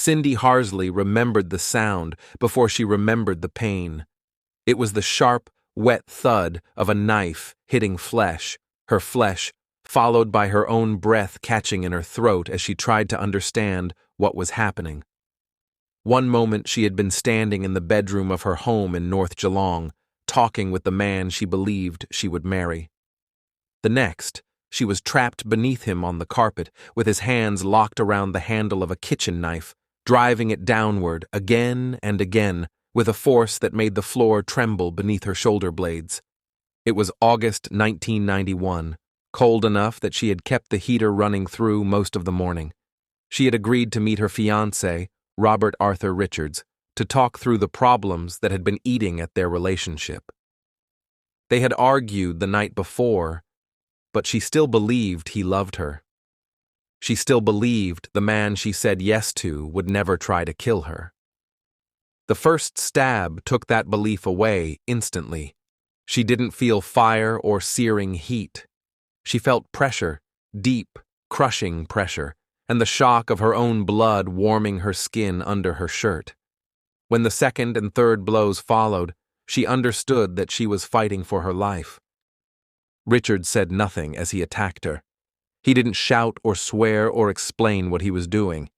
Cindy Harsley remembered the sound before she remembered the pain. It was the sharp, wet thud of a knife hitting flesh, her flesh, followed by her own breath catching in her throat as she tried to understand what was happening. One moment she had been standing in the bedroom of her home in North Geelong, talking with the man she believed she would marry. The next, she was trapped beneath him on the carpet, with his hands locked around the handle of a kitchen knife, driving it downward again and again, with a force that made the floor tremble beneath her shoulder blades. It was August 1991, cold enough that she had kept the heater running through most of the morning. She had agreed to meet her fiancé, Robert Arthur Richards, to talk through the problems that had been eating at their relationship. They had argued the night before, but she still believed he loved her. She still believed the man she said yes to would never try to kill her. The first stab took that belief away instantly. She didn't feel fire or searing heat. She felt pressure, deep, crushing pressure, and the shock of her own blood warming her skin under her shirt. When the second and third blows followed, she understood that she was fighting for her life. Richard said nothing as he attacked her. He didn't shout or swear or explain what he was doing.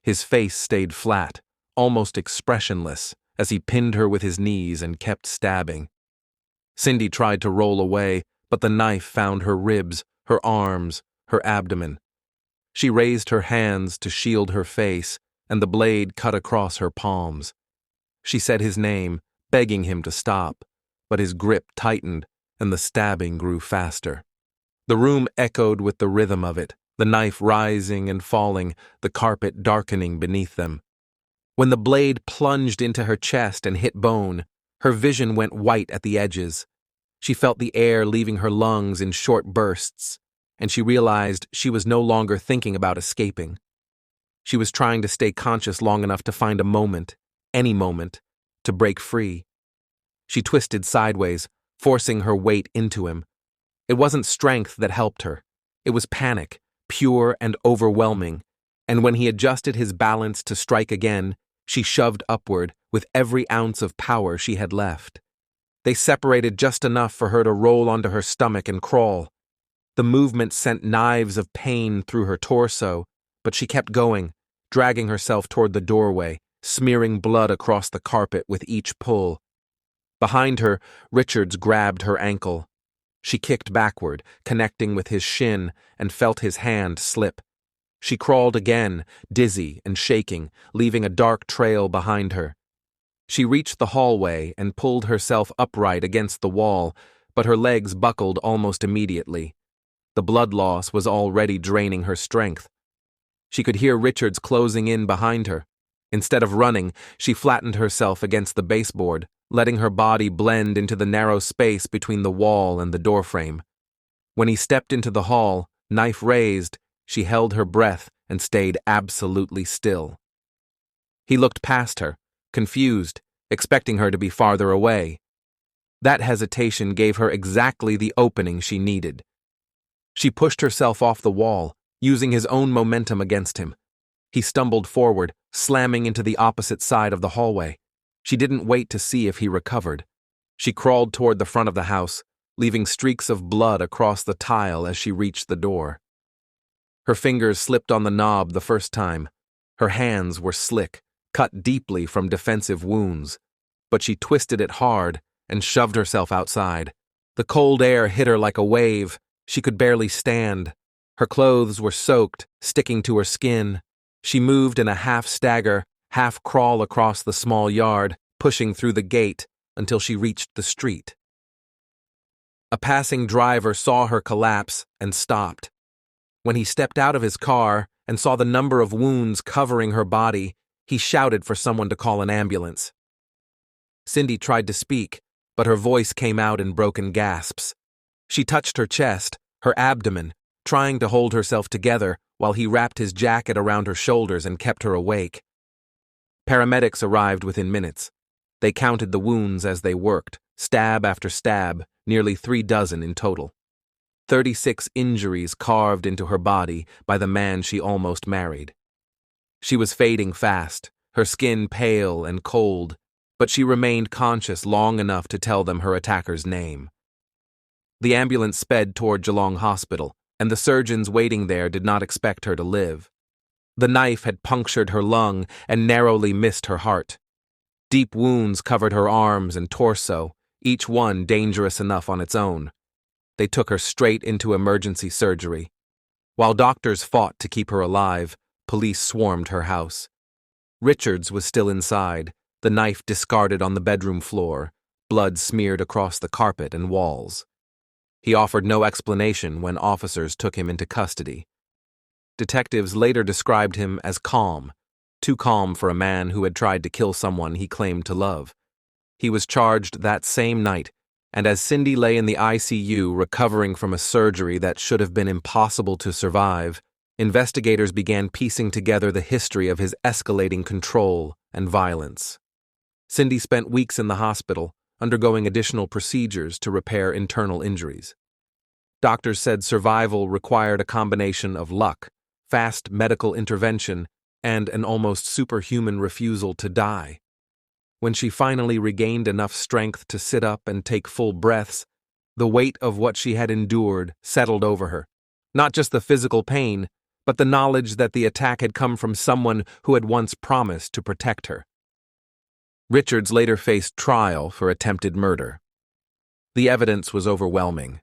His face stayed flat, almost expressionless, as he pinned her with his knees and kept stabbing. Cindy tried to roll away, but the knife found her ribs, her arms, her abdomen. She raised her hands to shield her face, and the blade cut across her palms. She said his name, begging him to stop, but his grip tightened, and the stabbing grew faster. The room echoed with the rhythm of it, the knife rising and falling, the carpet darkening beneath them. When the blade plunged into her chest and hit bone, her vision went white at the edges. She felt the air leaving her lungs in short bursts, and she realized she was no longer thinking about escaping. She was trying to stay conscious long enough to find a moment, any moment, to break free. She twisted sideways, forcing her weight into him. It wasn't strength that helped her. It was panic, pure and overwhelming, and when he adjusted his balance to strike again, she shoved upward with every ounce of power she had left. They separated just enough for her to roll onto her stomach and crawl. The movement sent knives of pain through her torso, but she kept going, dragging herself toward the doorway, smearing blood across the carpet with each pull. Behind her, Richards grabbed her ankle. She kicked backward, connecting with his shin, and felt his hand slip. She crawled again, dizzy and shaking, leaving a dark trail behind her. She reached the hallway and pulled herself upright against the wall, but her legs buckled almost immediately. The blood loss was already draining her strength. She could hear Richards closing in behind her. Instead of running, she flattened herself against the baseboard, letting her body blend into the narrow space between the wall and the doorframe. When he stepped into the hall, knife raised, she held her breath and stayed absolutely still. He looked past her, confused, expecting her to be farther away. That hesitation gave her exactly the opening she needed. She pushed herself off the wall, using his own momentum against him. He stumbled forward, slamming into the opposite side of the hallway. She didn't wait to see if he recovered. She crawled toward the front of the house, leaving streaks of blood across the tile as she reached the door. Her fingers slipped on the knob the first time. Her hands were slick, cut deeply from defensive wounds, but she twisted it hard and shoved herself outside. The cold air hit her like a wave. She could barely stand. Her clothes were soaked, sticking to her skin. She moved in a half-stagger, half-crawl across the small yard, pushing through the gate until she reached the street. A passing driver saw her collapse and stopped. When he stepped out of his car and saw the number of wounds covering her body, he shouted for someone to call an ambulance. Cindy tried to speak, but her voice came out in broken gasps. She touched her chest, her abdomen, trying to hold herself together while he wrapped his jacket around her shoulders and kept her awake. Paramedics arrived within minutes. They counted the wounds as they worked, stab after stab, nearly 3 dozen in total. 36 injuries carved into her body by the man she almost married. She was fading fast, her skin pale and cold, but she remained conscious long enough to tell them her attacker's name. The ambulance sped toward Geelong Hospital, and the surgeons waiting there did not expect her to live. The knife had punctured her lung and narrowly missed her heart. Deep wounds covered her arms and torso, each one dangerous enough on its own. They took her straight into emergency surgery. While doctors fought to keep her alive, police swarmed her house. Richards was still inside, the knife discarded on the bedroom floor, blood smeared across the carpet and walls. He offered no explanation when officers took him into custody. Detectives later described him as calm, too calm for a man who had tried to kill someone he claimed to love. He was charged that same night, and as Cindy lay in the ICU recovering from a surgery that should have been impossible to survive, investigators began piecing together the history of his escalating control and violence. Cindy spent weeks in the hospital, undergoing additional procedures to repair internal injuries. Doctors said survival required a combination of luck, fast medical intervention, and an almost superhuman refusal to die. When she finally regained enough strength to sit up and take full breaths, the weight of what she had endured settled over her. Not just the physical pain, but the knowledge that the attack had come from someone who had once promised to protect her. Richards later faced trial for attempted murder. The evidence was overwhelming.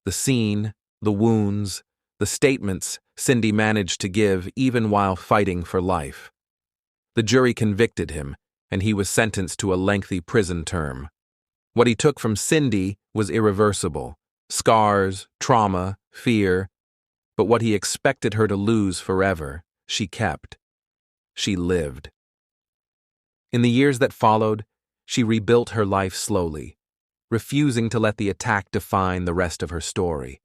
The scene, the wounds, the statements Cindy managed to give even while fighting for life. The jury convicted him, and he was sentenced to a lengthy prison term. What he took from Cindy was irreversible: scars, trauma, fear. But what he expected her to lose forever, she kept. She lived. In the years that followed, she rebuilt her life slowly, refusing to let the attack define the rest of her story.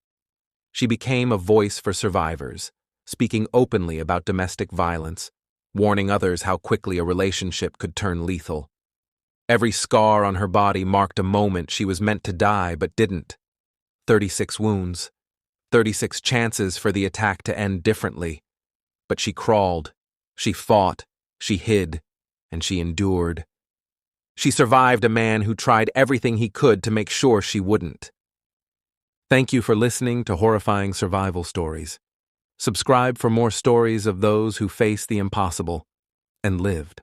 She became a voice for survivors, speaking openly about domestic violence, warning others how quickly a relationship could turn lethal. Every scar on her body marked a moment she was meant to die but didn't. 36 wounds, 36 chances for the attack to end differently. But she crawled, she fought, she hid, and she endured. She survived a man who tried everything he could to make sure she wouldn't. Thank you for listening to Horrifying Survival Stories. Subscribe for more stories of those who faced the impossible and lived.